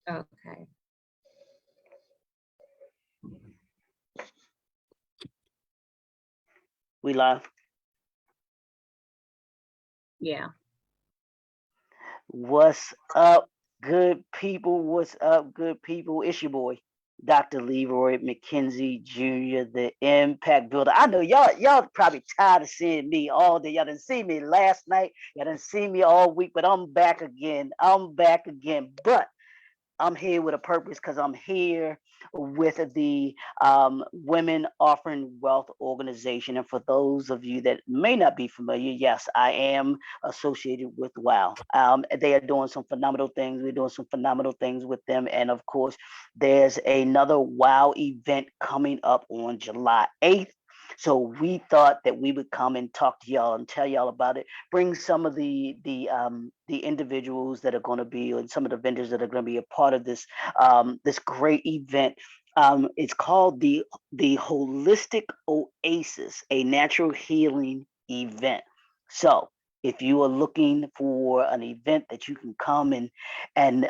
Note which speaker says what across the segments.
Speaker 1: Okay.
Speaker 2: We live.
Speaker 1: Yeah.
Speaker 2: What's up, good people? What's up, good people? It's your boy, Dr. Leroy McKenzie Jr., the Impact Builder. I know y'all probably tired of seeing me all day. Y'all didn't see me last night. Y'all didn't see me all week, but I'm back again. I'm back again. But I'm here with a purpose because I'm here with the Women Offering Wealth Organization. And for those of you that may not be familiar, yes, I am associated with WOW. They are doing some phenomenal things. We're doing some phenomenal things with them. And of course, there's another WOW event coming up on July 8th. So we thought that we would come and talk to y'all and tell y'all about it. Bring some of the individuals that are going to be, and some of the vendors that are going to be a part of this great event. It's called the Holistic Oasis, a natural healing event. So if you are looking for an event that you can come and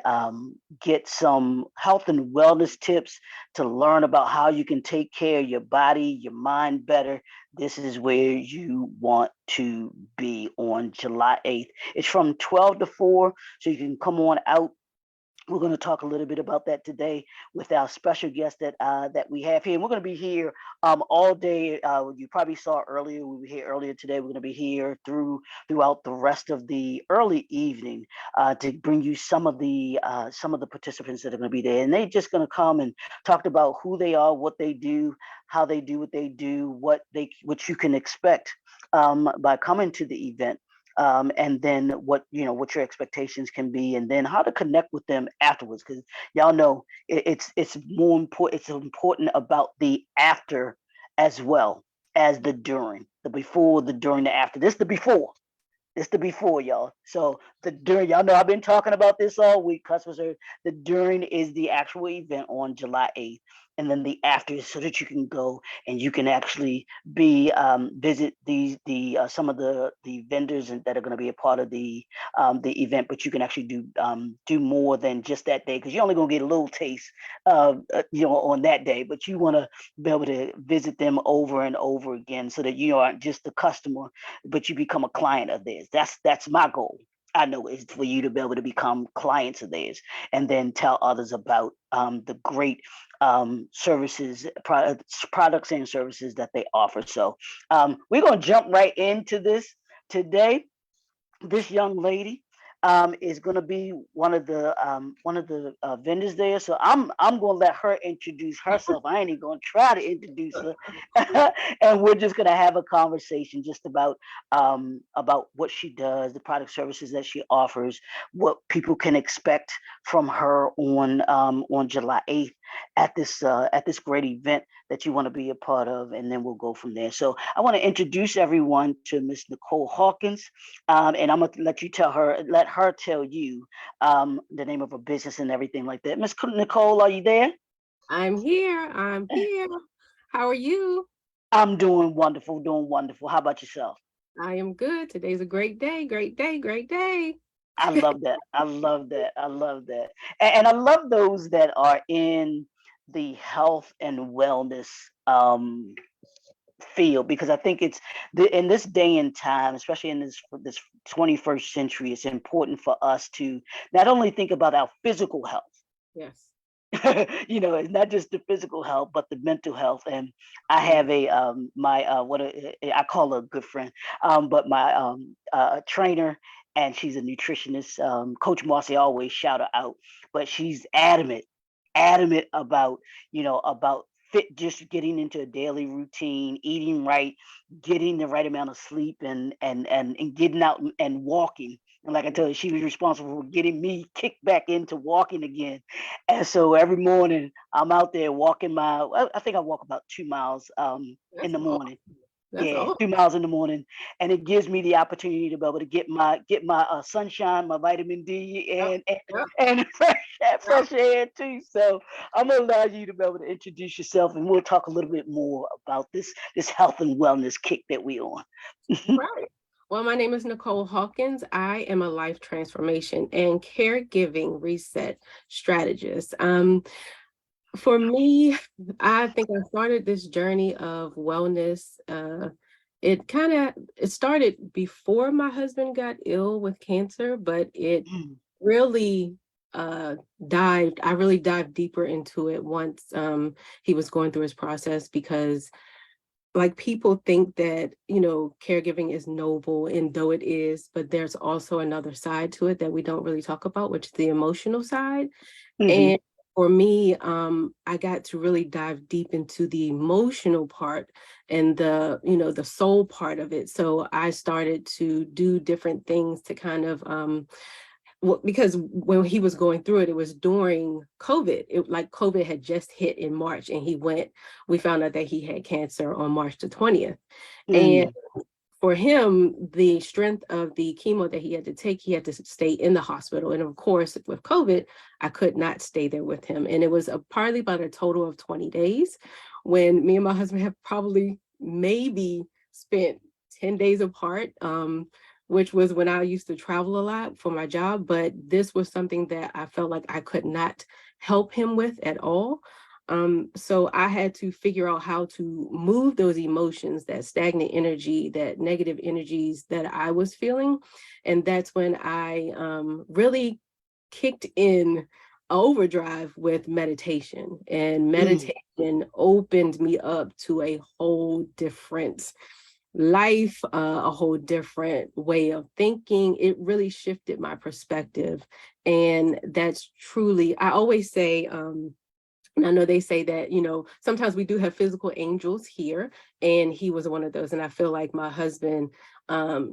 Speaker 2: get some health and wellness tips to learn about how you can take care of your body, your mind better, this is where you want to be on July 8th. It's from 12 to 4, so you can come on out. We're going to talk a little bit about that today with our special guest that we have here. And we're going to be here all day. You probably saw earlier. We were here earlier today. We're going to be here throughout the rest of the early evening to bring you some of the participants that are going to be there. And they're just going to come and talk about who they are, what they do, how they do what they do, what you can expect by coming to the event, and then what your expectations can be, and then how to connect with them afterwards, because y'all know it's more important. It's important about the after as well as the during, the before, the during, the after. This the before. It's the before, y'all. So the during, y'all know I've been talking about this all week. Customers are the during is the actual event on July 8th, and then the after is so that you can go and you can actually be visit the some of the vendors that are going to be a part of the event. But you can actually do more than just that day, because you're only going to get a little taste on that day. But you want to be able to visit them over and over again, so that you aren't just a customer, but you become a client of theirs. That's my goal. I know is for you to be able to become clients of theirs, and then tell others about the great services, products and services that they offer. So we're gonna jump right into this today. This young lady is going to be one of the vendors there. So I'm going to let her introduce herself. I ain't even going to try to introduce her, and we're just going to have a conversation just about what she does, the product services that she offers, what people can expect from her on July 8th at this great event that you want to be a part of, and then we'll go from there. So I want to introduce everyone to Miss Nicole Hawkins, and I'm gonna let her tell you the name of her business and everything like that. Miss Nicole, are you there?
Speaker 1: I'm here. I'm here. How are you?
Speaker 2: I'm doing wonderful, doing wonderful. How about yourself?
Speaker 1: I am good. Today's a great day. Great day. Great day.
Speaker 2: I love that. I love that. I love that. And I love those that are in the health and wellness field, because I think in this day and time, especially in this 21st century, it's important for us to not only think about our physical health.
Speaker 1: Yes.
Speaker 2: It's not just the physical health, but the mental health. And I
Speaker 1: Yeah.
Speaker 2: have I call her a good friend, but my trainer, and she's a nutritionist, Coach Marcy. I always shout her out, but she's adamant about about just getting into a daily routine, eating right, getting the right amount of sleep, and getting out and walking. And like I told you, she was responsible for getting me kicked back into walking again. And so every morning I'm out there walking I think I walk about 2 miles in
Speaker 1: That's
Speaker 2: the
Speaker 1: awesome.
Speaker 2: morning.
Speaker 1: That's
Speaker 2: Yeah,
Speaker 1: awesome.
Speaker 2: 2 miles in the morning, and it gives me the opportunity to be able to get my sunshine, my vitamin D,
Speaker 1: Yep.
Speaker 2: and and,
Speaker 1: Yep.
Speaker 2: and
Speaker 1: Yep.
Speaker 2: fresh air too. So I'm gonna allow you to be able to introduce yourself, and we'll talk a little bit more about this health and wellness kick that we on.
Speaker 1: Right. Well, my name is Nicole Hawkins. I am a life transformation and caregiving reset strategist. For me, I think I started this journey of wellness. It started before my husband got ill with cancer, but it
Speaker 2: Mm,
Speaker 1: really I really dived deeper into it once he was going through his process, because like people think that, caregiving is noble, and though it is, but there's also another side to it that we don't really talk about, which is the emotional side.
Speaker 2: mhm,
Speaker 1: And for me, I got to really dive deep into the emotional part and the soul part of it. So I started to do different things to kind of because when he was going through it, it was during COVID. Like COVID had just hit in March, and we found out that he had cancer on March the 20th. And
Speaker 2: mm,
Speaker 1: for him, the strength of the chemo that he had to take, he had to stay in the hospital. And of course, with COVID, I could not stay there with him. And it was probably about a total of 20 days, when me and my husband have probably maybe spent 10 days apart, which was when I used to travel a lot for my job. But this was something that I felt like I could not help him with at all. So I had to figure out how to move those emotions, that stagnant energy, that negative energies that I was feeling. And that's when I really kicked in overdrive with meditation. And
Speaker 2: mm,
Speaker 1: meditation opened me up to a whole different life, a whole different way of thinking. It really shifted my perspective. And that's truly, I always say, and I know they say that, sometimes we do have physical angels here, and he was one of those. And I feel like my husband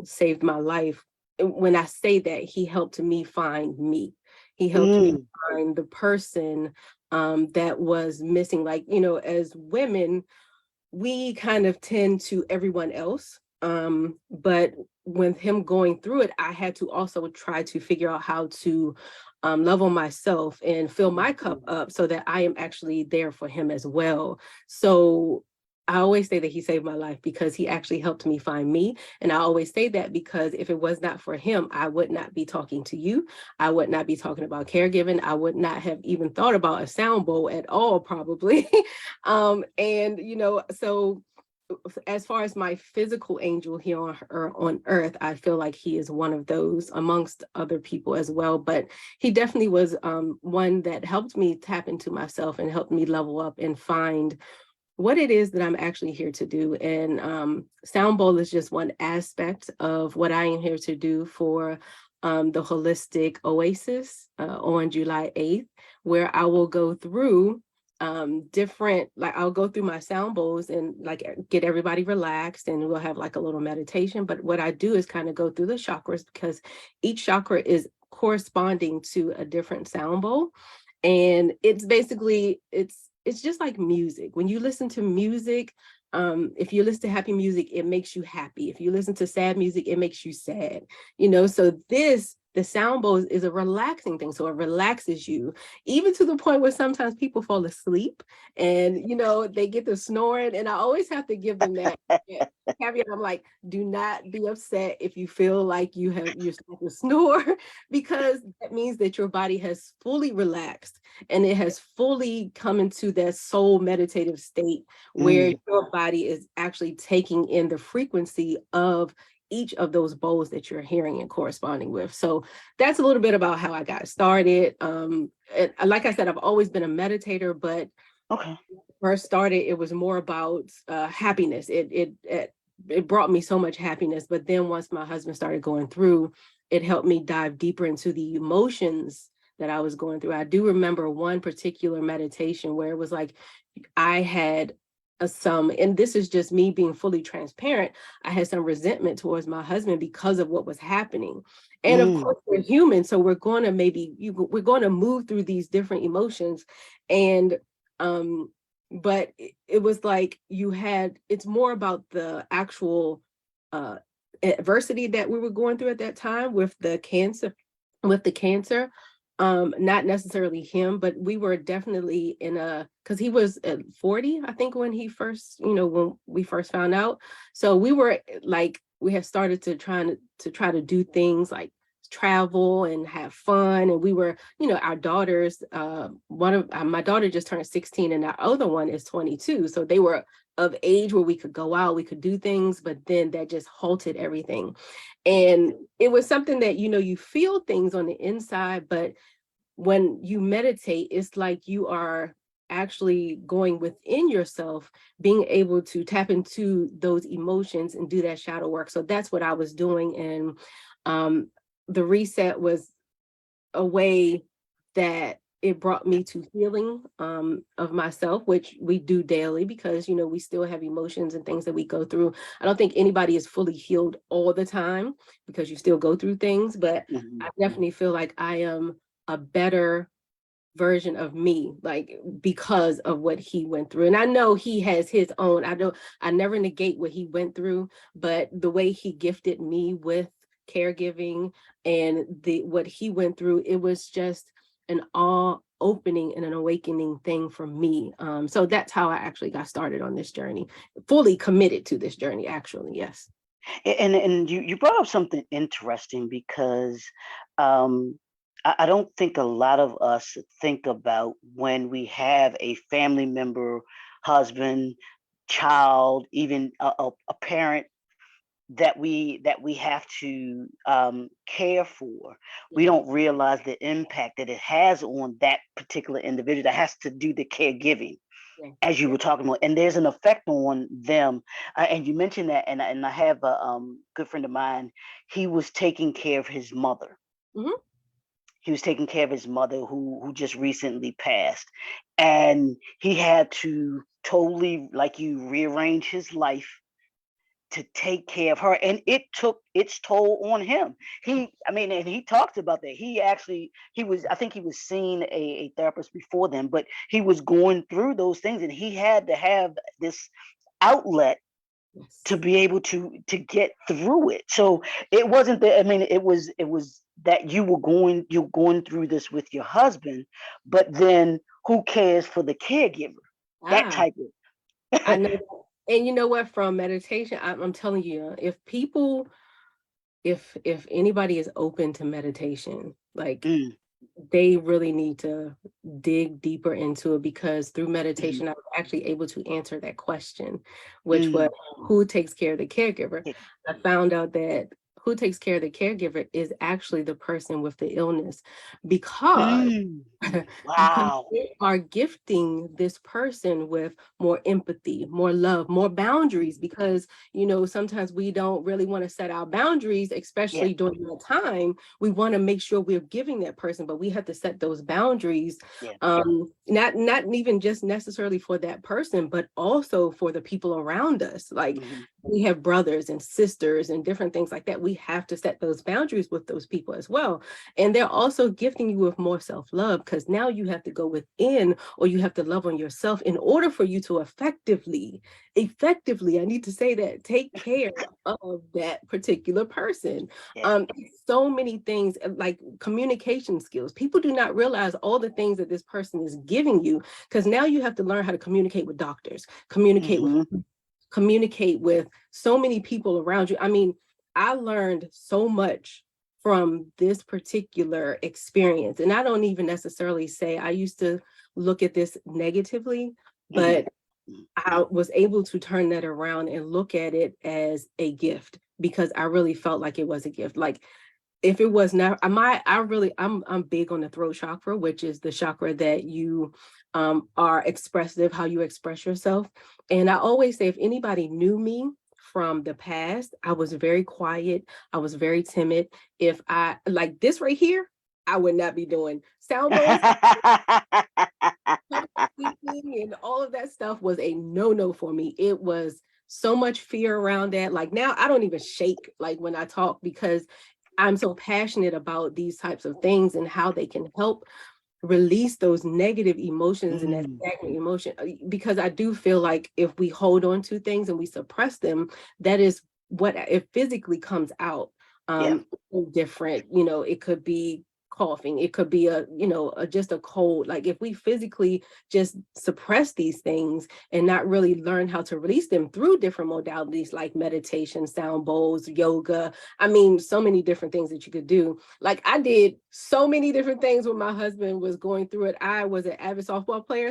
Speaker 1: saved my life. When I say that, he helped me find me. He helped me
Speaker 2: mm,
Speaker 1: find the person that was missing. Like, as women, we kind of tend to everyone else. But with him going through it, I had to also try to figure out how to love on myself and fill my cup up so that I am actually there for him as well. So I always say that he saved my life because he actually helped me find me. And I always say that because if it was not for him, I would not be talking to you. I would not be talking about caregiving. I would not have even thought about a sound bowl at all, probably. And so as far as my physical angel here on earth, I feel like he is one of those amongst other people as well. But he definitely was one that helped me tap into myself and helped me level up and find what it is that I'm actually here to do. And Sound Bowl is just one aspect of what I am here to do for the Holistic Oasis on July 8th, where I will go through different, like I'll go through my sound bowls and like get everybody relaxed, and we'll have like a little meditation. But what I do is kind of go through the chakras, because each chakra is corresponding to a different sound bowl. And it's just like music. When you listen to music, if you listen to happy music, it makes you happy. If you listen to sad music, it makes you sad. So the sound bowl is a relaxing thing. So it relaxes you, even to the point where sometimes people fall asleep and they get to snoring. And I always have to give them that caveat. I'm like, do not be upset if you feel like you're supposed to snore, because that means that your body has fully relaxed and it has fully come into that soul meditative state where
Speaker 2: mm.
Speaker 1: your body is actually taking in the frequency of each of those bowls that you're hearing and corresponding with. So that's a little bit about how I got started. And like I said, I've always been a meditator, but
Speaker 2: Okay.
Speaker 1: first started, it was more about happiness. It brought me so much happiness. But then once my husband started going through, it helped me dive deeper into the emotions that I was going through. I do remember one particular meditation where it was like I had and this is just me being fully transparent. I had some resentment towards my husband because of what was happening. And of
Speaker 2: Mm,
Speaker 1: course, we're human, so we're going to move through these different emotions. And um but it was like it's more about the actual uh adversity that we were going through at that time with the cancer. Not necessarily him, but we were definitely in a, because he was at 40, I think, when he first, when we first found out. So we were like, we had started to try to do things like travel and have fun. And we were, our daughters, one of my daughter just turned 16 and our other one is 22. So they were of age where we could go out, we could do things, but then that just halted everything. And it was something that, you feel things on the inside, but when you meditate, it's like you are actually going within yourself, being able to tap into those emotions and do that shadow work. So that's what I was doing. And the reset was a way that it brought me to healing of myself, which we do daily because, we still have emotions and things that we go through. I don't think anybody is fully healed all the time because you still go through things, but
Speaker 2: Mhm.
Speaker 1: I definitely feel like I am a better version of me, like because of what he went through. And I know he has his own, I never negate what he went through, but the way he gifted me with caregiving and what he went through, it was just an all opening and an awakening thing for me. So that's how I actually got started on this journey, fully committed to this journey, actually. Yes.
Speaker 2: And you brought up something interesting because um, I don't think a lot of us think about when we have a family member, husband, child, even a parent that we have to care for. We
Speaker 1: Yeah.
Speaker 2: don't realize the impact that it has on that particular individual that has to do the caregiving,
Speaker 1: Yeah.
Speaker 2: as you
Speaker 1: Yeah.
Speaker 2: were talking about, and there's an effect on them. And you mentioned that, and I have a good friend of mine. He was taking care of his mother.
Speaker 1: Hmm.
Speaker 2: He was taking care of his mother who just recently passed, and he had to totally, like you, rearrange his life to take care of her, and it took its toll on him. I mean, and he talked about that. He was, I think he was seeing a therapist before then, but he was going through those things, and he had to have this outlet to
Speaker 1: Yes.
Speaker 2: be able to get through it. So it wasn't that, I mean, it was that you're going through this with your husband, but then who cares for the caregiver? That
Speaker 1: Ah,
Speaker 2: type
Speaker 1: I
Speaker 2: of
Speaker 1: know that. And you know what? From meditation, I'm telling you, if anybody is open to meditation, like
Speaker 2: mm,
Speaker 1: they really need to dig deeper into it, because through
Speaker 2: mhm,
Speaker 1: meditation, I was actually able to answer that question, which was
Speaker 2: mm,
Speaker 1: who takes care of the caregiver.
Speaker 2: yeah,
Speaker 1: I found out that who takes care of the caregiver is actually the person with the illness, because
Speaker 2: mm.
Speaker 1: because
Speaker 2: Wow.
Speaker 1: they are gifting this person with more empathy, more love, more boundaries, because sometimes we don't really want to set our boundaries,
Speaker 2: Yeah,
Speaker 1: especially during that time. We want to make sure we're giving that person, but we have to set those boundaries,
Speaker 2: yeah.
Speaker 1: not even just necessarily for that person, but also for the people around us. Like,
Speaker 2: Mhm,
Speaker 1: we have brothers and sisters and different things like that. We have to set those boundaries with those people as well. And they're also gifting you with more self-love, because now you have to go within, or you have to love on yourself in order for you to effectively, I need to say that, take care of that particular person.
Speaker 2: yeah.
Speaker 1: So many things, like communication skills. People do not realize all the things that this person is giving you, because now you have to learn how to communicate with doctors,
Speaker 2: Mhm,
Speaker 1: communicate with so many people around you. I mean, I learned so much from this particular experience. And I don't even necessarily say I used to look at this negatively,
Speaker 2: mhm,
Speaker 1: but
Speaker 2: mhm,
Speaker 1: I was able to turn that around and look at it as a gift, because I really felt like it was a gift. Like, if it was not, I'm big on the throat chakra, which is the chakra that you are expressive, how you express yourself. And I always say, if anybody knew me from the past, I was very quiet, I was very timid. If I like this right here, I would not be doing sound bowls, public speaking, and all of that stuff was a no-no for me. It was so much fear around that. Like, now I don't even shake like when I talk, because I'm so passionate about these types of things and how they can help release those negative emotions and that
Speaker 2: Mm,
Speaker 1: stagnant emotion. Because I do feel like if we hold on to things and we suppress them, that is what it physically comes out.
Speaker 2: yeah.
Speaker 1: Different, it could be coughing. It could be just a cold. Like if we physically just suppress these things and not really learn how to release them through different modalities like meditation, sound bowls, yoga. I mean, so many different things that you could do. Like I did so many different things when my husband was going through it. I was an avid softball player,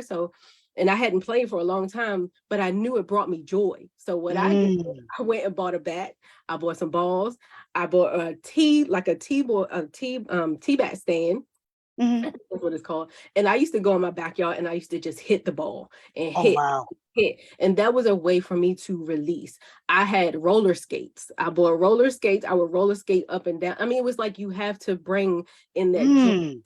Speaker 1: and I hadn't played for a long time, but I knew it brought me joy. So what I did, I went and bought a bat. I bought some balls. I bought a tea ball, tea bat stand.
Speaker 2: Mm-hmm.
Speaker 1: That's what it's called. And I used to go in my backyard and I used to just hit the ball and
Speaker 2: Oh wow.
Speaker 1: hit. And that was a way for me to release. I had roller skates. I bought roller skates. I would roller skate up and down. I mean, it was like you have to bring in that joy.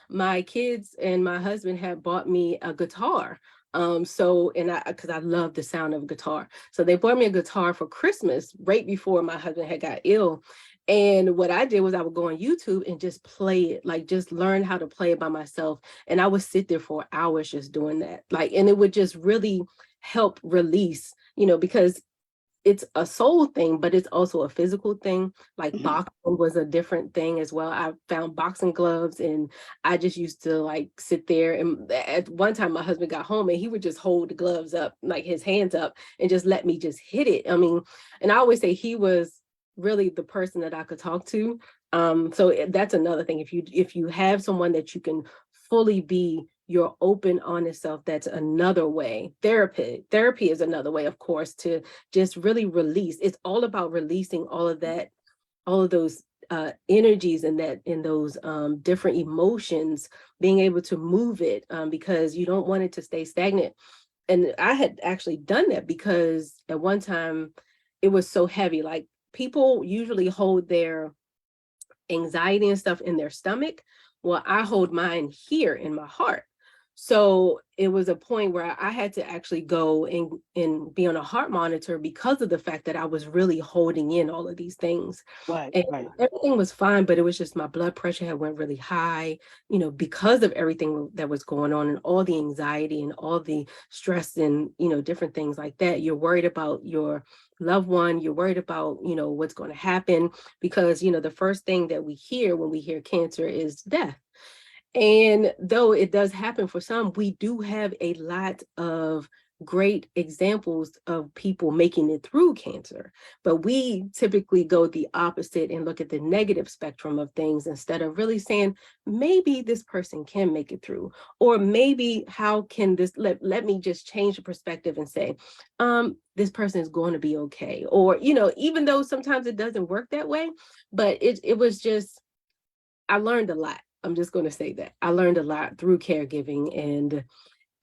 Speaker 1: My kids and my husband had bought me a guitar. Because I love the sound of a guitar. So they bought me a guitar for Christmas right before my husband had got ill. And what I did was I would go on YouTube and just play it, like just learn how to play it by myself. And I would sit there for hours just doing that. And it would just really help release, because it's a soul thing, but it's also a physical thing. Like
Speaker 2: Mm-hmm.
Speaker 1: boxing was a different thing as well. I found boxing gloves and I just used to like sit there. And at one time my husband got home and he would just hold the gloves up, like his hands up, and just let me just hit it. I mean, and I always say he was really the person that I could talk to. That's another thing. If you have someone that you can fully be your open, honest self, that's another way. Therapy is another way, of course, to just really release. It's all about releasing all of that, all of those energies and those different emotions, being able to move it, because you don't want it to stay stagnant. And I had actually done that because at one time it was so heavy. Like people usually hold their anxiety and stuff in their stomach. Well, I hold mine here in my heart. So it was a point where I had to actually go and be on a heart monitor because of the fact that I was really holding in all of these things.
Speaker 2: Right,
Speaker 1: And
Speaker 2: right.
Speaker 1: everything was fine, but it was just my blood pressure had went really high, because of everything that was going on and all the anxiety and all the stress and, different things like that. You're worried about your loved one, you're worried about, what's going to happen because, the first thing that we hear when we hear cancer is death. And though it does happen for some, we do have a lot of great examples of people making it through cancer. But we typically go the opposite and look at the negative spectrum of things instead of really saying, maybe this person can make it through. Or maybe how can this, let me just change the perspective and say, this person is going to be okay. Or, even though sometimes it doesn't work that way, but it was just, I learned a lot. I'm just going to say that I learned a lot through caregiving, and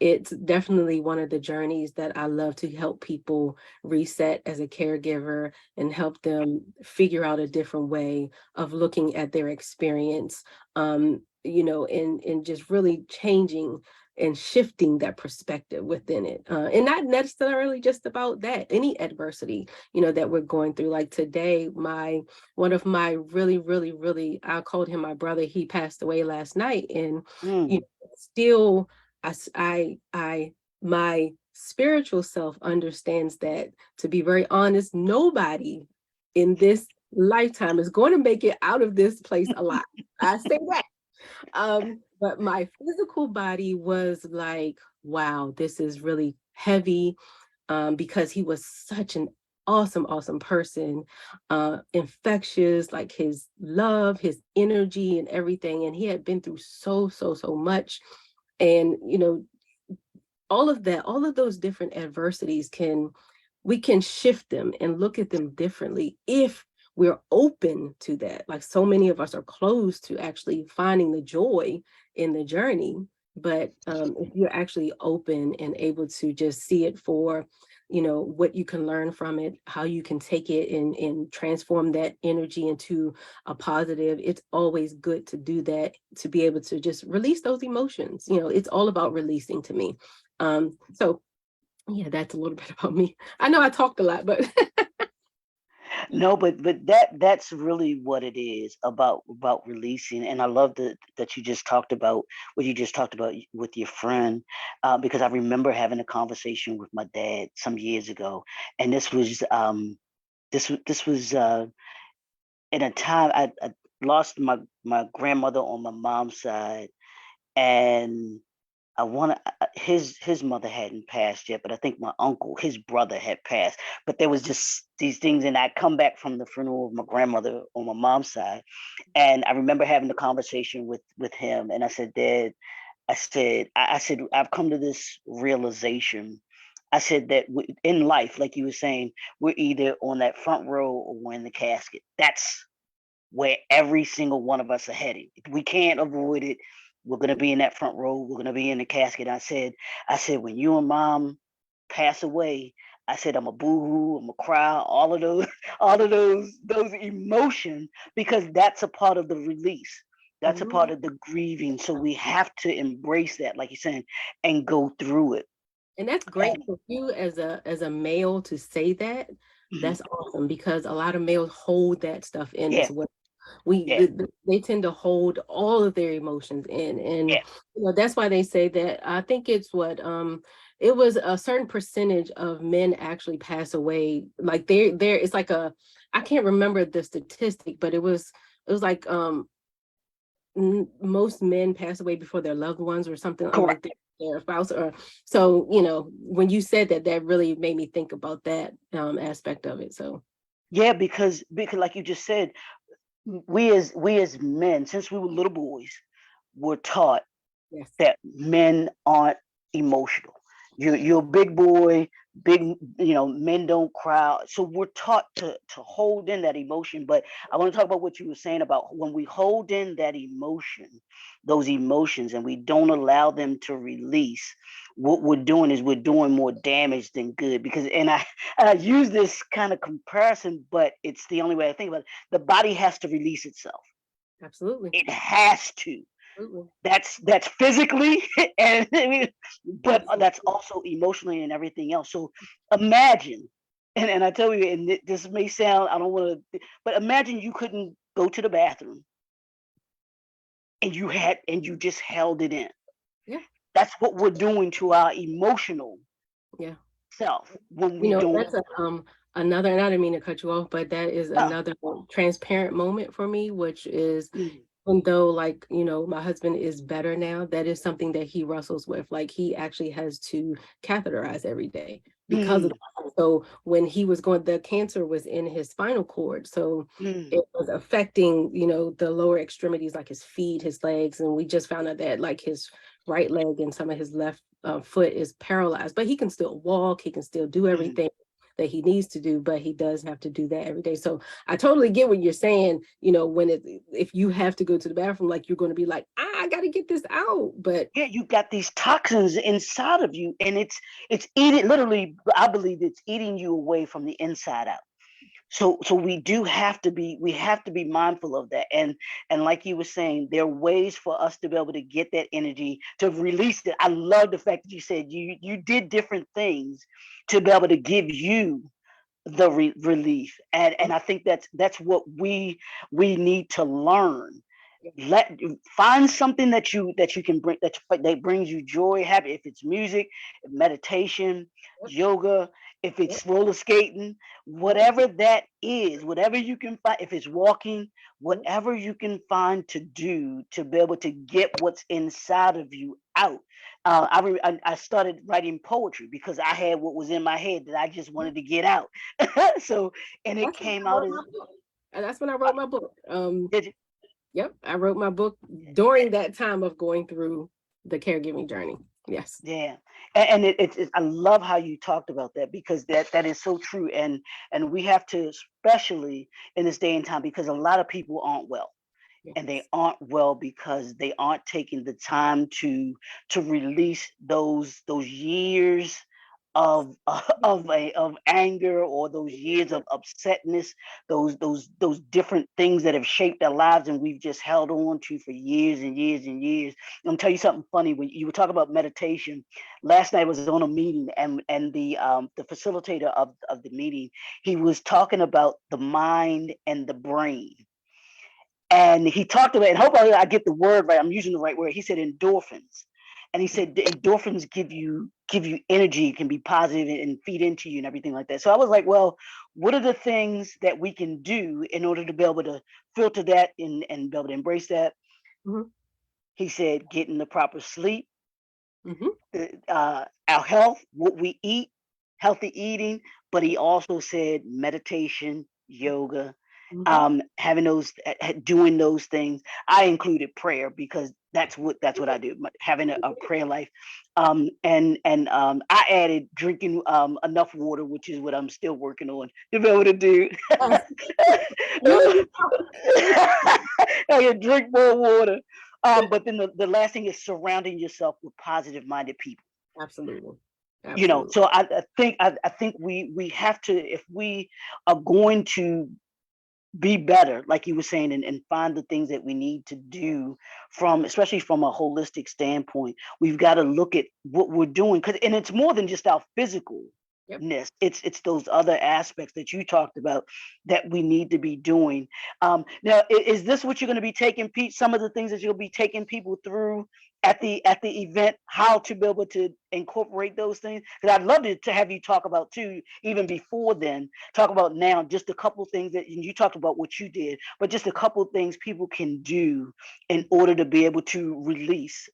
Speaker 1: it's definitely one of the journeys that I love to help people reset as a caregiver and help them figure out a different way of looking at their experience, and just really changing and shifting that perspective within it. And not necessarily just about that, any adversity, that we're going through. Like today, one of my really, really, really, I called him my brother. He passed away last night. And,
Speaker 2: Mm.
Speaker 1: still, my spiritual self understands that, to be very honest, nobody in this lifetime is going to make it out of this place alive. I say that. But my physical body was like, wow, this is really heavy, because he was such an awesome, awesome person, infectious, like his love, his energy and everything. And he had been through so, so, so much. And, all of that, all of those different adversities we can shift them and look at them differently if we're open to that. Like so many of us are closed to actually finding the joy in the journey. But if you're actually open and able to just see it for, what you can learn from it, how you can take it and transform that energy into a positive, it's always good to do that, to be able to just release those emotions. It's all about releasing to me. So yeah, that's a little bit about me. I know I talked a lot, but
Speaker 2: No, but that's really what it is about releasing. And I love that you just talked about what you just talked about with your friend, because I remember having a conversation with my dad some years ago, and this was in a time lost my grandmother on my mom's side, and I want to. His mother hadn't passed yet, but I think my uncle, his brother, had passed. But there was just these things, and I come back from the funeral of my grandmother on my mom's side, and I remember having the conversation with him, and I said, Dad, I said, I've come to this realization. I said that in life, like you were saying, we're either on that front row or we're in the casket. That's where every single one of us are headed. We can't avoid it. We're gonna be in that front row. We're gonna be in the casket. I said, when you and mom pass away, I said, I'm a boo-hoo, I'm a cry, all of those, all of those emotions, because that's a part of the release. That's a
Speaker 1: Mhm.
Speaker 2: part of the grieving. So we have to embrace that, like you're saying, and go through it.
Speaker 1: And that's great
Speaker 2: And
Speaker 1: for you as a male to say that.
Speaker 2: mhm,
Speaker 1: That's awesome because a lot of males hold that stuff in
Speaker 2: yeah,
Speaker 1: as well.
Speaker 2: yeah,
Speaker 1: They tend to hold all of their emotions in, and
Speaker 2: yeah,
Speaker 1: that's why they say that. I think it's what it was a certain percentage of men actually pass away. Like there it's like a, I can't remember the statistic, but it was like most men pass away before their loved ones or something, or like
Speaker 2: correct.
Speaker 1: their spouse. Or so, when you said that, that really made me think about that aspect of it. So
Speaker 2: Yeah, because like you just said, we as men, since we were little boys, were taught
Speaker 1: yes.
Speaker 2: that men aren't emotional. You're a big boy, big, men don't cry. So we're taught to hold in that emotion. But I want to talk about what you were saying about when we hold in that emotion, those emotions, and we don't allow them to release. What we're doing is we're doing more damage than good. Because, and I use this kind of comparison, but it's the only way I think about it. The body has to release itself.
Speaker 1: Absolutely.
Speaker 2: It has to.
Speaker 1: Absolutely.
Speaker 2: That's physically, and but that's
Speaker 1: Absolutely.
Speaker 2: also emotionally and everything else. So imagine, and I tell you, and this may sound, I don't want to, but imagine you couldn't go to the bathroom, and you just held it in.
Speaker 1: Yeah.
Speaker 2: That's what we're doing to our emotional
Speaker 1: Yeah.
Speaker 2: self when we don't.
Speaker 1: That's another, and I didn't mean to cut you off, but that is
Speaker 2: Uh,
Speaker 1: another transparent moment for me, which is,
Speaker 2: mm,
Speaker 1: even though, like, my husband is better now, that is something that he wrestles with. Like, he actually has to catheterize every day because of
Speaker 2: mm,
Speaker 1: that. So when he was going, the cancer was in his spinal cord. So
Speaker 2: mm,
Speaker 1: it was affecting, the lower extremities, like his feet, his legs. And we just found out that like his right leg and some of his left foot is paralyzed, but he can still walk, he can still do
Speaker 2: mm.
Speaker 1: everything that he needs to do, but he does have to do that every day. So I totally get what you're saying, when if you have to go to the bathroom, like you're going to be like, I got to get this out. But
Speaker 2: Yeah, you got these toxins inside of you, and it's eating, literally. I believe it's eating you away from the inside out. So we have to be mindful of that. And like you were saying, there are ways for us to be able to get that energy, to release it. I love the fact that you said you did different things to be able to give you the relief. And I think that's what we need to learn. Let Find something that you can bring, that brings you joy, happy. If it's music, meditation, yoga, if
Speaker 1: yep,
Speaker 2: it's roller skating,
Speaker 1: yep,
Speaker 2: whatever that is, whatever you can find, if it's walking,
Speaker 1: yep,
Speaker 2: whatever you can find to do to be able to get what's inside of you out. I started writing poetry because I had what was in my head that I just
Speaker 1: yep.
Speaker 2: wanted to get out. So, and it
Speaker 1: That's when
Speaker 2: came
Speaker 1: I
Speaker 2: out
Speaker 1: wrote
Speaker 2: as,
Speaker 1: my book. And that's when I
Speaker 2: uh,
Speaker 1: wrote my book.
Speaker 2: did you?
Speaker 1: Yep, I wrote my book during that time of going through the caregiving journey. Yes.
Speaker 2: Yeah, and I love how you talked about that, because that is so true, and we have to, especially in this day and time, because a lot of people aren't well, and they
Speaker 1: Yes.
Speaker 2: aren't well because they aren't taking the time to release those years of anger, or those years of upsetness, those different things that have shaped our lives, and we've just held on to for years and years and years. I'm gonna tell you something funny. When you were talking about meditation, last night I was on a meeting, and the facilitator of the meeting, he was talking about the mind and the brain, and he talked about, and hopefully I get the word right, I'm using the right word. He said endorphins. And he said the endorphins give you give you energy, can be positive and feed into you and everything like that. So I was like, well, what are the things that we can do in order to be able to filter that and be able to embrace that?
Speaker 1: Mhm.
Speaker 2: He said, getting the proper sleep,
Speaker 1: Mhm.
Speaker 2: our health, what we eat, healthy eating, but he also said meditation, yoga,
Speaker 1: Mhm.
Speaker 2: having those, doing those things. I included prayer because that's what I do. Having a prayer life, and I added drinking enough water, which is what I'm still working on to be able to do.
Speaker 1: Yes. You you you
Speaker 2: I can drink more water. But then the last thing is surrounding yourself with positive minded people.
Speaker 1: Absolutely.
Speaker 2: So
Speaker 1: Absolutely.
Speaker 2: I think we have to, if we are going to be better, like you were saying, and find the things that we need to do, from especially from a holistic standpoint, we've got to look at what we're doing, because and it's more than just our physicalness.
Speaker 1: Yep.
Speaker 2: It's those other aspects that you talked about that we need to be doing. Now, is this what you're going to be taking, Pete? Some of the things that you'll be taking people through at the event, how to be able to incorporate those things? Because I'd love to have you talk about too, even before then, talk about now just a couple things that, and you talked about what you did, but just a couple things people can do in order to be able to release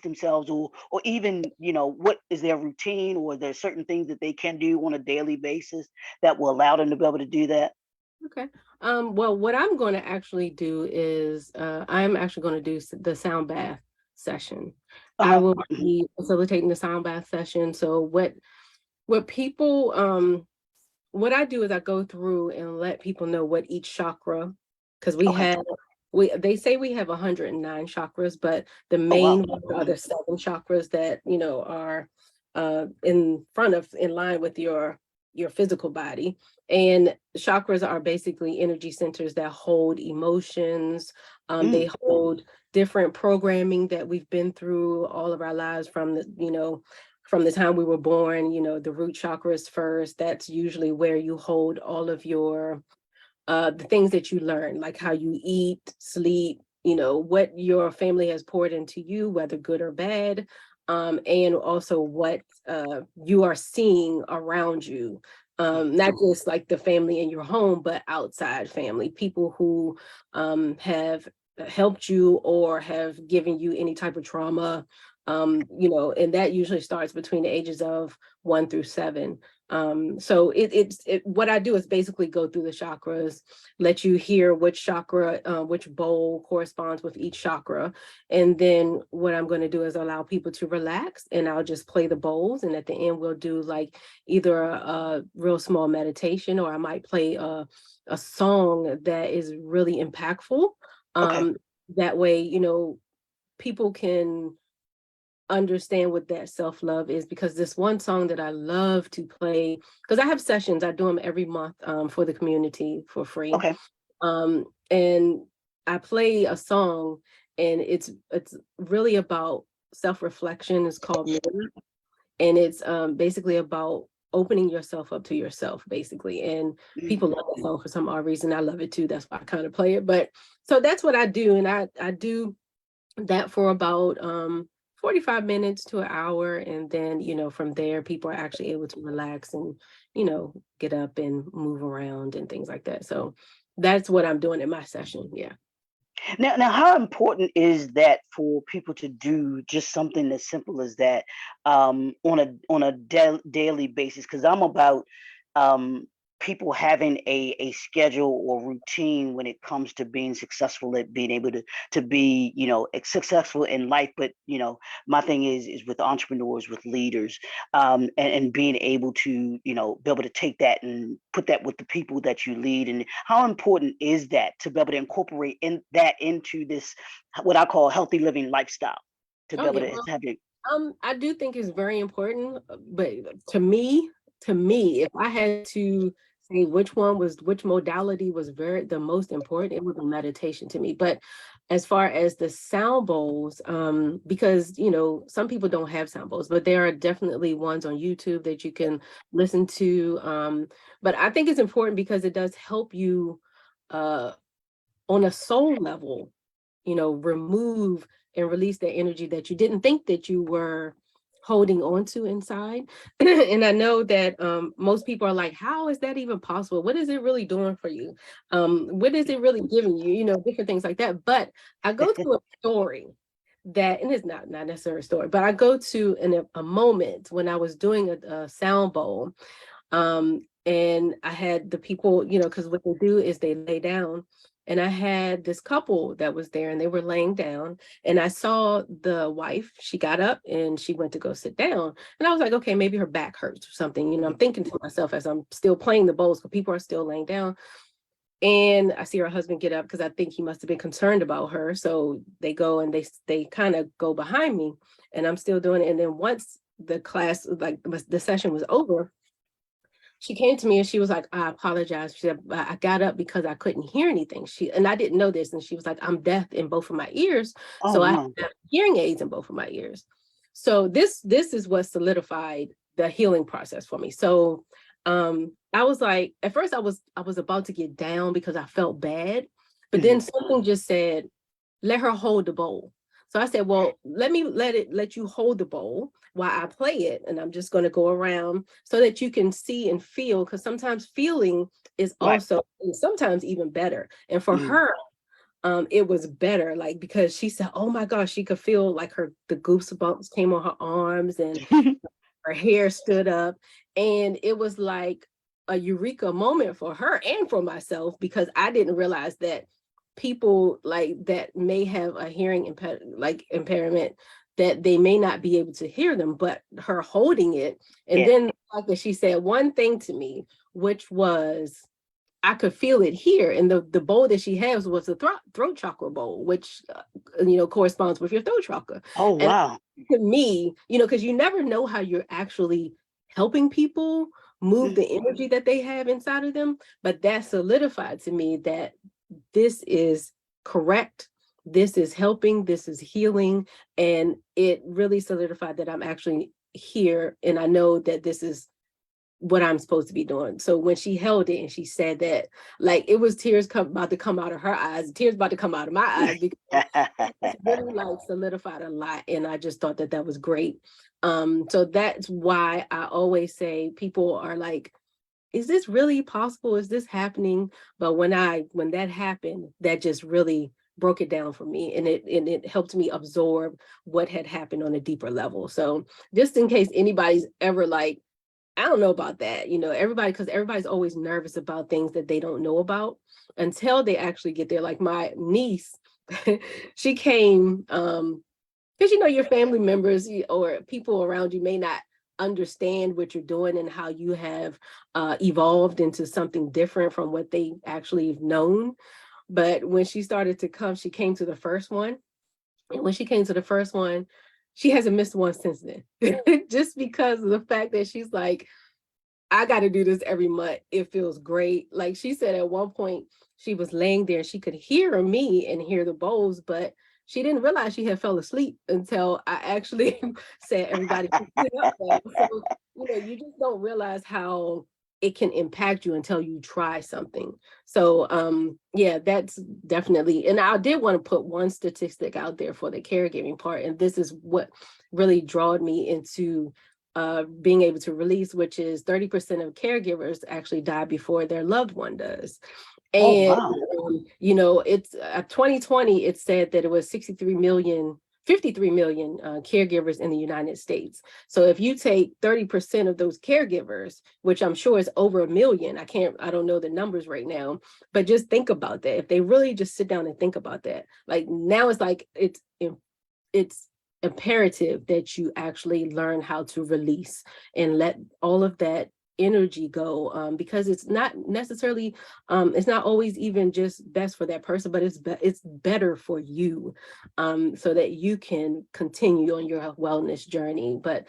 Speaker 2: themselves, or even, what is their routine, or there's certain things that they can do on a daily basis that will allow them to be able to do that.
Speaker 1: Okay. Well, what I'm going to actually do is I'm actually going to do the sound bath session. I
Speaker 2: Uh-huh.
Speaker 1: will
Speaker 2: Mhm.
Speaker 1: be facilitating the sound bath session. So what people what I do is I go through and let people know what each chakra, because
Speaker 2: Okay.
Speaker 1: they say we have 109 chakras, but the
Speaker 2: Oh, wow.
Speaker 1: main ones are the seven chakras that are in line with your physical body. And chakras are basically energy centers that hold emotions. They
Speaker 2: Mm,
Speaker 1: hold different programming that we've been through all of our lives, from the time we were born. The root chakra is first. That's usually where you hold all of your the things that you learn, like how you eat, sleep, what your family has poured into you, whether good or bad, and also what you are seeing around you. Not just like the family in your home, but outside family, people who have helped you or have given you any type of trauma. And that usually starts between the ages of 1 through 7. So what I do is basically go through the chakras, let you hear which chakra, which bowl corresponds with each chakra. And then what I'm going to do is allow people to relax, and I'll just play the bowls. And at the end, we'll do like either a real small meditation, or I might play a song that is really impactful.
Speaker 2: okay.
Speaker 1: Um, that way, people can understand what that self-love is, because this one song that I love to play, because I have sessions, I do them every month for the community for free.
Speaker 2: Okay.
Speaker 1: And I play a song, and it's really about self-reflection. It's called Mirror, and it's basically about opening yourself up to yourself, basically. And
Speaker 2: Mm.
Speaker 1: people love that song for some odd reason. I love it too. That's why I kind of play it. But so that's what I do. And I do that for about 45 minutes to an hour, and then from there people are actually able to relax and get up and move around and things like that. So that's what I'm doing in my session. Yeah.
Speaker 2: Now, how important is that for people to do just something as simple as that, on a daily basis? Because I'm about, um, people having a schedule or routine when it comes to being successful, at being able to be, successful in life. But my thing is with entrepreneurs, with leaders, and being able to, be able to take that and put that with the people that you lead. And how important is that to be able to incorporate into this, what I call healthy living lifestyle, to
Speaker 1: Oh
Speaker 2: be able
Speaker 1: yeah.
Speaker 2: to have it?
Speaker 1: I do think it's very important, but to me, if I had to say which modality was very the most important, it would be meditation to me. But as far as the sound bowls, because some people don't have sound bowls, but there are definitely ones on YouTube that you can listen to. But I think it's important because it does help you uh on a soul level, remove and release the energy that you didn't think that you were holding on to inside. And I know that most people are like, how is that even possible? What is it really doing for you? What is it really giving you? You know, different things like that. But I go to a story that, and it's not necessarily a story, but I go to a moment when I was doing a sound bowl. And I had the people, you know, because what they do is they lay down. And I had this couple that was there and they were laying down. And I saw the wife, she got up and she went to go sit down. And I was like, okay, maybe her back hurts or something. You know, I'm thinking to myself as I'm still playing the bowls, but people are still laying down. And I see her husband get up because I think he must have been concerned about her. So they go and they kind of go behind me and I'm still doing it. And then once the class, like the session was over, she came to me and she was like, I apologize. She said, I got up because I couldn't hear anything. And I didn't know this. And she was like, I'm deaf in both of my ears.
Speaker 2: Oh
Speaker 1: So I
Speaker 2: no.
Speaker 1: have hearing aids in both of my ears. So this is what solidified the healing process for me. So I was like, at first I was about to get down because I felt bad, but then something just said, let her hold the bowl. So I said, well, let you hold the bowl while I play it. And I'm just going to go around so that you can see and feel, because sometimes feeling is
Speaker 2: Right.
Speaker 1: also sometimes even better. And for
Speaker 2: Mm.
Speaker 1: her, it was better, like, because she said, oh my gosh, she could feel like the goosebumps came on her arms and her hair stood up. And it was like a eureka moment for her and for myself, because I didn't realize that people like that may have a hearing impairment, that they may not be able to hear them, but her holding it. And
Speaker 2: Yeah.
Speaker 1: then the fact that she said one thing to me, which was, I could feel it here. And the bowl that she has was a throat chakra bowl, which, you know, corresponds with your throat chakra.
Speaker 2: Oh
Speaker 1: And
Speaker 2: wow.
Speaker 1: to me, you know, because you never know how you're actually helping people move
Speaker 2: Mm.
Speaker 1: the energy that they have inside of them. But that solidified to me that this is correct. This is helping. This is healing. And it really solidified that I'm actually here. And I know that this is what I'm supposed to be doing. So when she held it and she said that, like, it was tears about to come out of her eyes, tears about to come out of my eyes, because it's really like solidified a lot. And I just thought that that was great. So that's why I always say, people are like, is this really possible? Is this happening? But when that happened, that just really broke it down for me, and it helped me absorb what had happened on a deeper level. So just in case anybody's ever like, I don't know about that, you know, because everybody's always nervous about things that they don't know about until they actually get there. Like my niece, she came, because, you know, your family members or people around you may not understand what you're doing and how you have evolved into something different from what they actually have known. But when she started to come, she came to the first one. And when she came to the first one, she hasn't missed one since then. Just because of the fact that she's like, I got to do this every month. It feels great. Like she said at one point, she was laying there and she could hear me and hear the bowls, but she didn't realize she had fell asleep until I actually said, everybody sit up now. So, you know, you just don't realize how it can impact you until you try something. So yeah, that's definitely, and I did want to put one statistic out there for the caregiving part. And this is what really drawed me into being able to release, which is 30% of caregivers actually die before their loved one does.
Speaker 2: Oh
Speaker 1: And,
Speaker 2: wow.
Speaker 1: you know, it's 2020, it said that it was 53 million caregivers in the United States. So if you take 30% of those caregivers, which I'm sure is over a million, I don't know the numbers right now, but just think about that. If they really just sit down and think about that, like now it's like, it's imperative that you actually learn how to release and let all of that energy go, because it's not necessarily it's not always even just best for that person, but it's better for you, so that you can continue on your wellness journey. But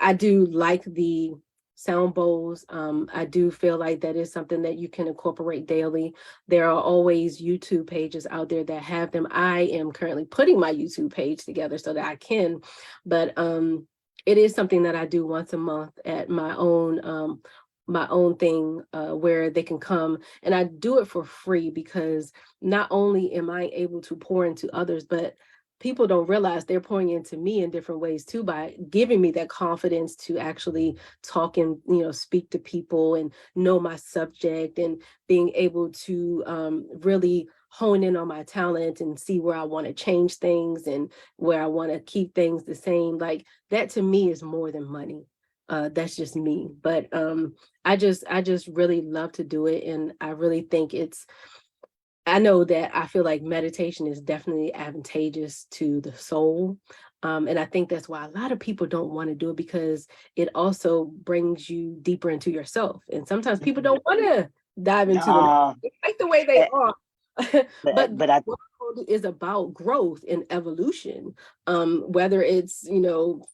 Speaker 1: I do like the sound bowls. I do feel like that is something that you can incorporate daily. There are always YouTube pages out there that have them. I am currently putting my YouTube page together so that I can, but it is something that I do once a month at my own thing, where they can come, and I do it for free, because not only am I able to pour into others, but people don't realize they're pouring into me in different ways too, by giving me that confidence to actually talk and, speak to people and know my subject, and being able to really hone in on my talent and see where I want to change things and where I want to keep things the same. Like that to me is more than money. That's just me. But I just really love to do it. And I really think I know that I feel like meditation is definitely advantageous to the soul. And I think that's why a lot of people don't want to do it, because it also brings you deeper into yourself. And sometimes people
Speaker 2: Mhm.
Speaker 1: don't want to dive into them.
Speaker 2: No,
Speaker 1: They like the way they
Speaker 2: eh,
Speaker 1: are. But the
Speaker 2: but I
Speaker 1: world is about growth and evolution. Whether it's,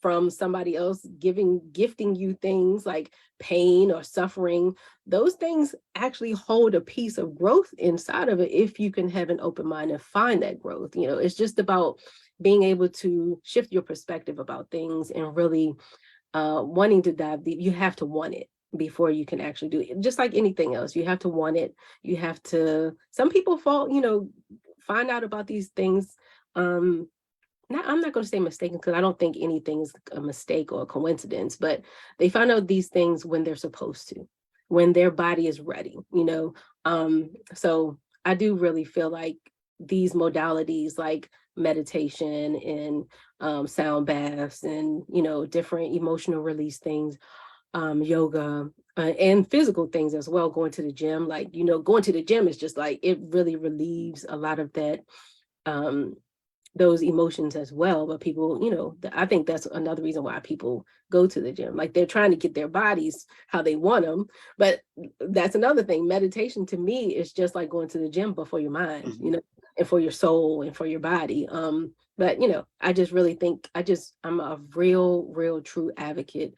Speaker 1: from somebody else gifting you things like pain or suffering, those things actually hold a piece of growth inside of it if you can have an open mind and find that growth. It's just about being able to shift your perspective about things and really wanting to dive deep. You have to want it before you can actually do it. Just like anything else, you have to want it. You have to, some people find out about these things. I'm not going to say mistaken, because I don't think anything is a mistake or a coincidence, but they find out these things when they're supposed to, when their body is ready. So I do really feel like these modalities like meditation and sound baths and, different emotional release things, yoga, and physical things as well, going to the gym. Like, going to the gym is just like, it really relieves a lot of that, um, those emotions as well. But people, I think that's another reason why people go to the gym. Like they're trying to get their bodies how they want them. But that's another thing. Meditation to me is just like going to the gym, but for your mind,
Speaker 2: Mhm.
Speaker 1: and for your soul and for your body. But I just really think I'm a real true advocate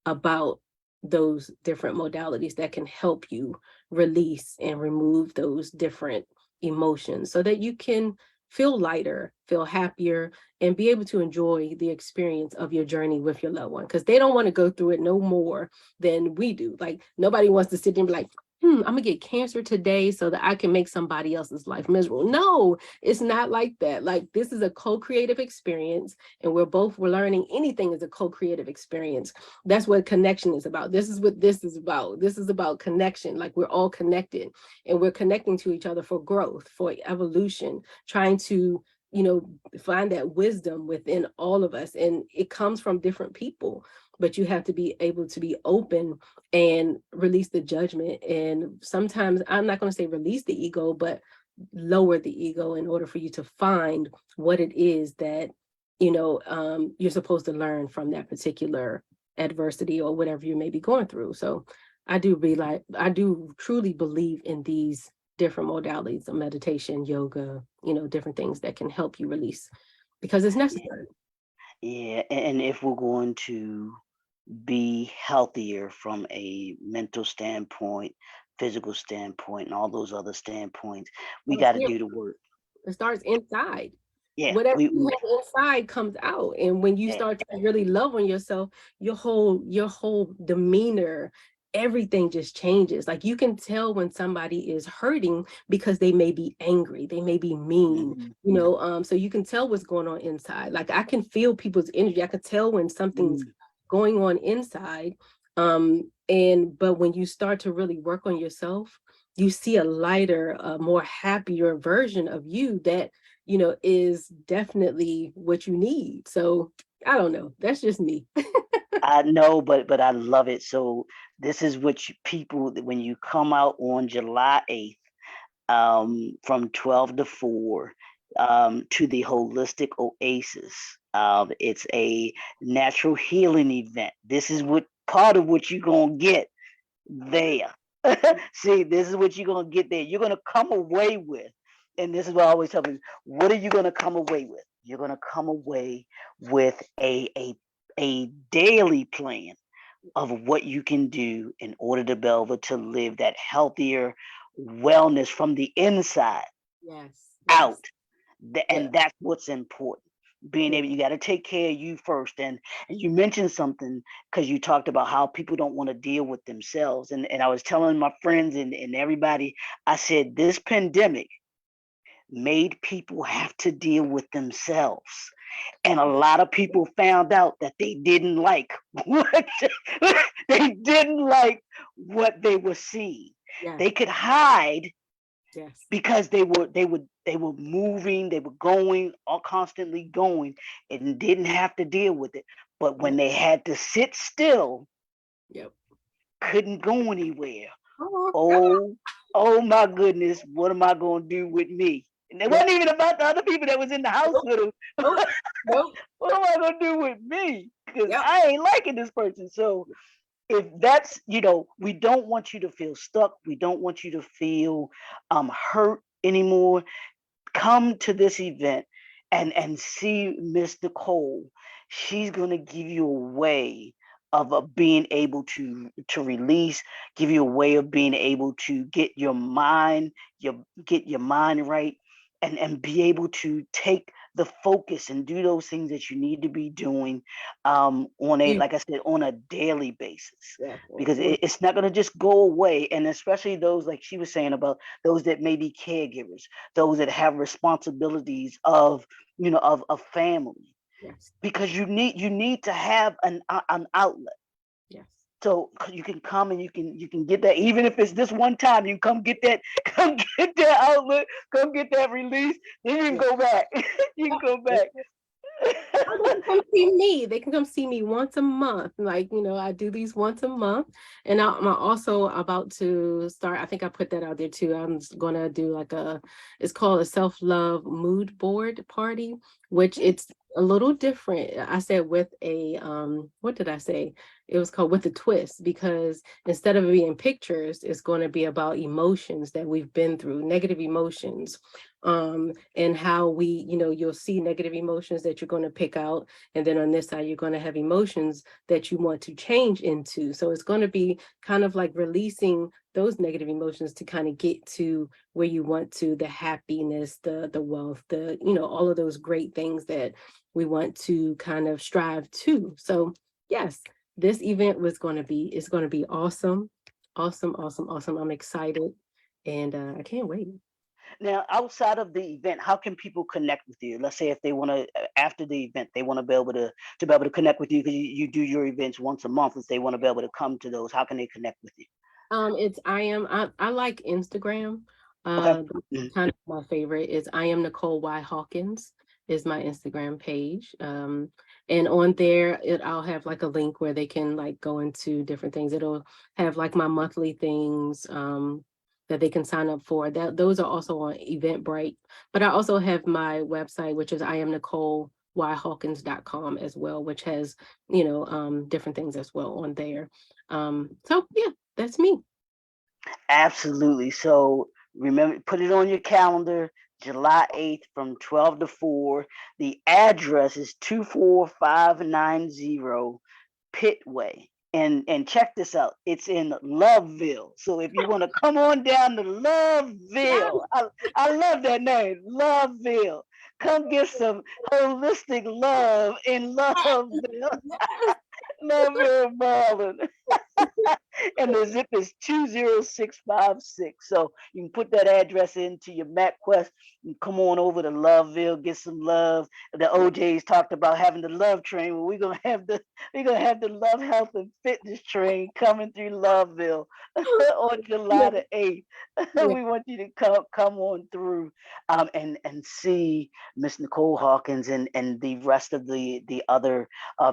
Speaker 1: about those different modalities that can help you release and remove those different emotions so that you can feel lighter, feel happier, and be able to enjoy the experience of your journey with your loved one, because they don't want to go through it no more than we do. Like nobody wants to sit there and be like, I'm gonna get cancer today so that I can make somebody else's life miserable. No, it's not like that. Like this is a co-creative experience, and we're learning. Anything is a co-creative experience. That's what connection is about. This is what this is about. This is about connection. Like we're all connected, and we're connecting to each other for growth, for evolution, trying to, find that wisdom within all of us. And it comes from different people, but you have to be able to be open and release the judgment. And sometimes, I'm not going to say release the ego, but lower the ego in order for you to find what it is that, you're supposed to learn from that particular adversity or whatever you may be going through. So I do truly believe in these different modalities of meditation, yoga, different things that can help you release, because it's
Speaker 2: Yeah,
Speaker 1: necessary.
Speaker 2: yeah, and if we're going to be healthier from a mental standpoint, physical standpoint, and all those other standpoints, we
Speaker 1: And
Speaker 2: got to do the work.
Speaker 1: it starts inside.
Speaker 2: Yeah,
Speaker 1: Whatever you
Speaker 2: we
Speaker 1: have inside comes out. And when you
Speaker 2: yeah,
Speaker 1: start to really love on yourself, your whole demeanor, everything just changes. Like you can tell when somebody is hurting because they may be angry, they may be mean,
Speaker 2: mhm,
Speaker 1: so you can tell what's going on inside. Like I can feel people's energy. I can tell when something's
Speaker 2: mm.
Speaker 1: going on inside. And but when you start to really work on yourself, you see a lighter, more happier version of you that, is definitely what you need. So I don't know. That's just me.
Speaker 2: I know, but I love it. So this is what people, when you come out on July 8th, from 12 to 4, to the Holistic Oasis. It's a natural healing event. This is what part of what you're gonna get there. See, this is what you're gonna get there. You're gonna come away with, and this is what I always tell people: what are you gonna come away with? You're gonna come away with a daily plan of what you can do in order to be able to live that healthier wellness from the inside
Speaker 1: Yes, yes,
Speaker 2: out.
Speaker 1: yeah,
Speaker 2: And that's what's important. Being
Speaker 1: yeah.
Speaker 2: able, you got to take care of you first. And you mentioned something because you talked about how people don't want to deal with themselves. And I was telling my friends and everybody, I said, this pandemic made people have to deal with themselves. And a lot of people found out that they didn't like what they didn't like what they were seeing.
Speaker 1: Yeah.
Speaker 2: They could hide
Speaker 1: Yes.
Speaker 2: because they were moving, they were going, all constantly going, and didn't have to deal with it. But when
Speaker 1: Yep.
Speaker 2: they had to sit still,
Speaker 1: Yep.
Speaker 2: couldn't go anywhere.
Speaker 1: Oh,
Speaker 2: Oh, oh my goodness, what am I gonna do with me? And it
Speaker 1: yep.
Speaker 2: wasn't even about the other people that was in the house
Speaker 1: Nope.
Speaker 2: with him.
Speaker 1: Nope. Nope.
Speaker 2: What am I gonna do with me? Because
Speaker 1: Yep.
Speaker 2: I ain't liking this person. So if that's, we don't want you to feel stuck. We don't want you to feel hurt anymore. Come to this event and see Miss Nicole. She's gonna give you a way of being able to release, give you a way of being able to get your mind right, and be able to take the focus and do those things that you need to be doing on a,
Speaker 1: You.
Speaker 2: like I said, on a daily basis,
Speaker 1: Yeah.
Speaker 2: because it's not going to just go away. And especially those, like she was saying, about those that may be caregivers, those that have responsibilities of, of family,
Speaker 1: Yes.
Speaker 2: because you need to have an outlet.
Speaker 1: Yes.
Speaker 2: So you can come and you can get that, even if it's this one time. You come get that, come get that outlet, come get that release. Then you can
Speaker 1: Yeah.
Speaker 2: go back. You can go
Speaker 1: Yeah.
Speaker 2: back.
Speaker 1: Or they can come see me. They can come see me once a month. Like, I do these once a month. And I'm also about to start. I think I put that out there too. I'm just gonna do like it's called a self-love mood board party, which it's a little different. I said with a what did I say? It was called with a twist, because instead of it being pictures, it's going to be about emotions that we've been through, negative emotions, and how you'll see negative emotions that you're going to pick out, and then on this side you're going to have emotions that you want to change into. So it's going to be kind of like releasing those negative emotions to kind of get to where you want to, the happiness, the wealth, all of those great things that we want to kind of strive to. So yes, this event is going to be awesome. Awesome, awesome, awesome. I'm excited, and I can't wait.
Speaker 2: Now, outside of the event, how can people connect with you? Let's say if they want to, after the event, they want to be able to connect with you, because you do your events once a month. If they want to be able to come to those, how can they connect with you?
Speaker 1: It's I like Instagram.
Speaker 2: Okay.
Speaker 1: That's kind of my favorite is I am Nicole Y Hawkins is my Instagram page. And on there I'll have like a link where they can like go into different things. It'll have like my monthly things that they can sign up for. That those are also on Eventbrite. But I also have my website, which is I am Nicole yhawkins.com as well, which has different things as well on there. So yeah, that's me.
Speaker 2: Absolutely. So remember, put it on your calendar, July 8th from 12 to 4. The address is 24590 Pitway. And check this out. It's in Loveville. So if you want to come on down to
Speaker 1: Yes,
Speaker 2: Loveville, I love that name, Loveville. Come get some holistic love in Loveville,
Speaker 1: yes.
Speaker 2: Loveville, Maryland. And the zip is 20656. So you can put that address into your MapQuest and come on over to Loveville, get some love. The OJ's talked about having the love train. Well, we're gonna have the love, health, and fitness train coming through Loveville on July
Speaker 1: Yeah,
Speaker 2: the 8th.
Speaker 1: yeah,
Speaker 2: We want you to come on through and see Miss Nicole Hawkins and the rest of the other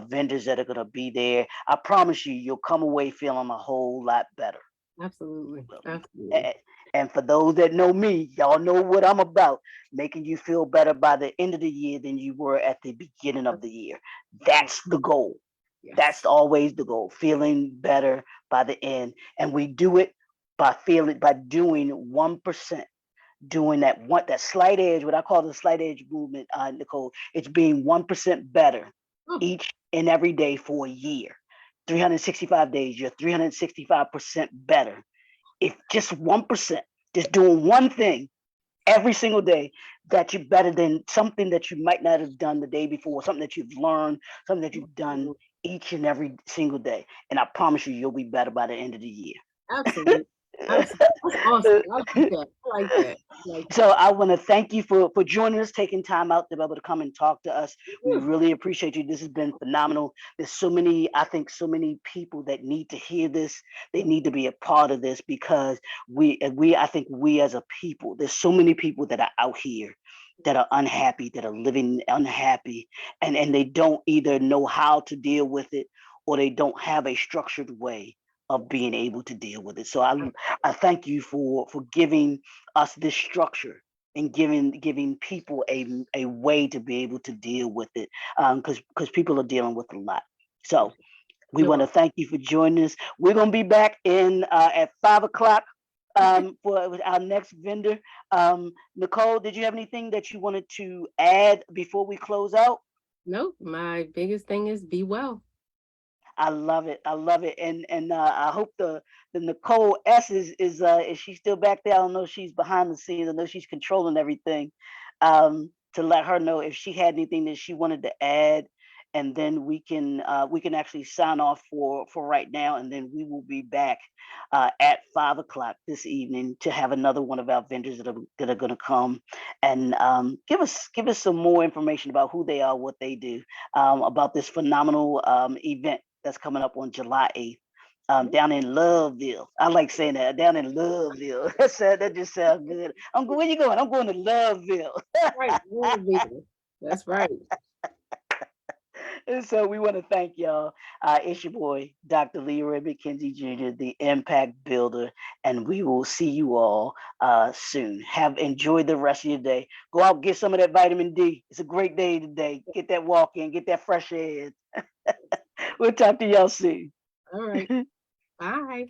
Speaker 2: vendors that are gonna be there. I promise you, you'll come away feeling a whole lot better.
Speaker 1: absolutely, absolutely.
Speaker 2: A- And for those that know me, y'all know what I'm about, making you feel better by the end of the year than you were at the beginning of the year. That's the goal.
Speaker 1: Yes.
Speaker 2: That's always the goal, feeling better by the end. And we do it by doing 1%, doing that slight edge, what I call the slight edge movement, Nicole. It's being 1% better
Speaker 1: Oh,
Speaker 2: each and every day for a year. 365 days, you're 365% better. If just 1%, just doing one thing every single day, that you're better than something that you might not have done the day before, something that you've learned, something that you've done each and every single day. And I promise you, you'll be better by the end of the year.
Speaker 1: absolutely. Absolutely. That's awesome. I like that. I like that. I like
Speaker 2: So
Speaker 1: that.
Speaker 2: I want to thank you for joining us, taking time out to be able to come and talk to us. We
Speaker 1: Whew.
Speaker 2: really appreciate you. This has been phenomenal. There's so many, I think, so many people that need to hear this. They need to be a part of this because I think we as a people, there's so many people that are out here that are unhappy, that are living unhappy, and they don't either know how to deal with it or they don't have a structured way of being able to deal with it. So I thank you for giving us this structure and giving people a way to be able to deal with it because people are dealing with a lot. So we
Speaker 1: You're
Speaker 2: want to
Speaker 1: welcome.
Speaker 2: thank you for joining us. We're gonna be back in at 5 o'clock for our next vendor. Nicole, did you have anything that you wanted to add before we close out?
Speaker 1: Nope. My biggest thing is be well.
Speaker 2: I love it. I love it. And I hope the Nicole S is she still back there? I don't know if she's behind the scenes. I know she's controlling everything. To let her know if she had anything that she wanted to add, and then we can actually sign off for right now, and then we will be back at 5 o'clock this evening to have another one of our vendors that are going to come and give us some more information about who they are, what they do, about this phenomenal event that's coming up on July 8th. Down in Loveville. I like saying that. Down in Loveville. That just sounds good. Where you going? I'm going to Loveville.
Speaker 1: Right. Will be. That's right.
Speaker 2: And so we want to thank y'all. It's your boy, Dr. Leroy McKenzie Jr., the Impact Builder, and we will see you all soon. Have enjoyed the rest of your day. Go out, get some of that vitamin D. It's a great day today. Get that walk in, get that fresh air. We'll talk to y'all soon.
Speaker 1: All right. Bye.